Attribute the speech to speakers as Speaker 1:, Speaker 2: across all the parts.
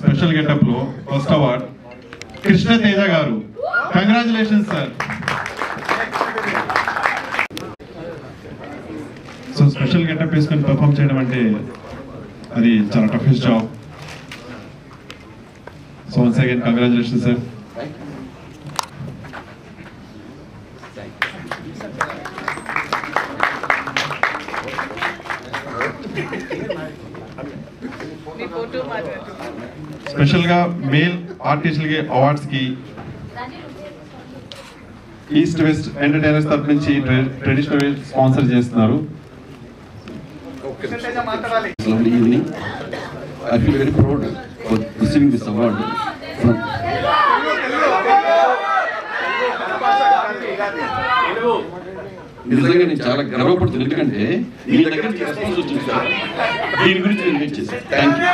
Speaker 1: Special getup లో first award Krishna Teja గారు. Congratulations sir. So special getup వేసుకొని పర్ఫామ్ చేయడం అంటే అది చాలా toughest job. So once again congratulations sir. Special గా మేల్ ఆర్టిస్టులకి అవార్డ్స్ కి ఈస్ట్ వెస్ట్ ఎంటర్టైనర్స్ తరఫు నుంచి ట్రెడిషనల్ స్పాన్సర్ చేస్తున్నారు.
Speaker 2: Evening. I feel very proud for receiving this award from నిజంగా నేను చాలా గర్వపడుతున్నాను, ఎందుకంటే మీ దగ్గర రెస్పాన్స్ వచ్చింది సార్. దీని గురించి నేను వెయిట్ చేశాను. Thank you.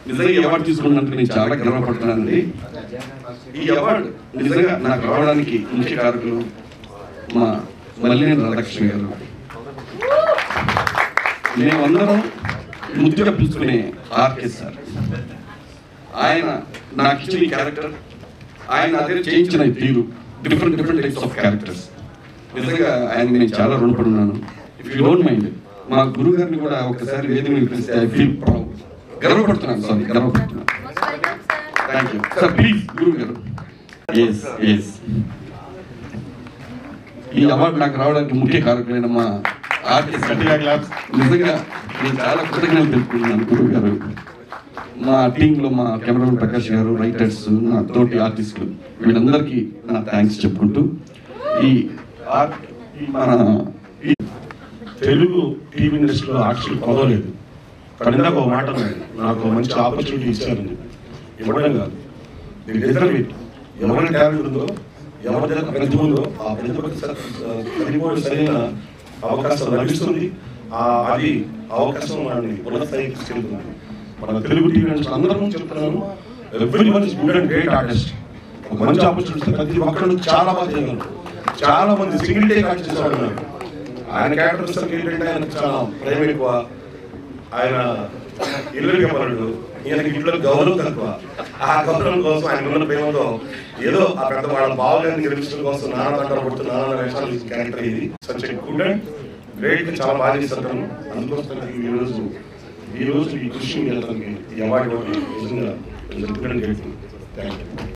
Speaker 2: నిజంగా ఈ అవార్డు తీసుకున్నందుకు నేను చాలా గర్వపడుతున్నానండి. ఈ అవార్డు నిజంగా నాకు రావడానికి ముఖ్య కారకులు మా మల్లినేని రాధాకృష్ణ గారు. మేమందరం ముద్దుగా పిలుచుకునే ఆర్కే సార్. ఆయన నాకు ఇచ్చిన ఈ క్యారెక్టర్, ఆయన నా దగ్గర చేయించిన తీరు, డిఫరెంట్ టైప్స్ ఆఫ్ క్యారెక్టర్స్, నిజంగా ఆయన నేను చాలా రుణపడి ఉన్నాను. ఇఫ్ యూ డోంట్ మైండ్, మా గురువు గారిని కూడా ఒకసారి వేదిక మీద పిలిస్తే ఐ ఫీల్ ప్రౌడ్. గర్వపడుతున్నాను థ్యాంక్ యూ సార్. ప్లీజ్ గురువు గారు. ఎస్ ఈ అవార్డు నాకు రావడానికి ముఖ్య కారకులైన మా ఆర్టిస్ట్ నిజంగా నేను చాలా కృతజ్ఞతలు తెలుపుకుంటున్నాను గురువు గారు. మా టీంలో మా కెమెరామెన్ ప్రకాష్ గారు, రైటర్స్, నా తోటి ఆర్టిస్టులు, వీళ్ళందరికీ నా థ్యాంక్స్ చెప్పుకుంటూ మన
Speaker 3: తెలుగు టీవీ ఇండస్ట్రీలో ఆర్టిస్టులు కొదవలేదు. కానీ ఇందాక ఒక మాట నాకు మంచి ఆపర్చునిటీ ఇచ్చారని ఇవ్వడం కాదు, ఎవరైనా టాలెంట్ ఉందో, ఎవరి దగ్గర ప్రతిభ ఉందో ఆ ప్రతిభకి సరిపోయిన సరైన అవకాశం లభిస్తుంది. అది అవకాశం వాడిని ఉన్నత స్థాయికి తీసుకెళ్తుంది. మన తెలుగు టీవీ ఇండస్ట్రీ అందరూ చెప్తున్నాను, everyone is good and great artist. ఒక మంచి ఆపర్చునిటీ ప్రతి ఒక్కరు చాలా బాగా చేయగలరు. చాలా మంది సింగిల్ టేక్ ఆర్టిస్ట్ చేసేవాడు ఉన్నారు. ఆయన క్యారెక్టర్స్ ఏంటంటే ఆయనకు చాలా ప్రేమ ఎక్కువ, ఆయన ఇల్లు పరుడు, ఈయనకి ఇంట్లో గౌరవం తక్కువ. ఆ గౌరవం కోసం ఆయన ఉన్న ప్రేమతో ఏదో ఆ పెద్ద వాళ్ళ బావగారిని గెలిపించడం కోసం నాన్న తంటాలు పడుతూ నాన్న వేషాలు క్యారెక్టర్ ఇది. సచ్ గుడ్ అండ్ గ్రేట్, చాలా బాగా చేస్తాను. అందుకోసం ఈ రోజు ఈ కృషి ఈ అవార్డు థ్యాంక్ యూ.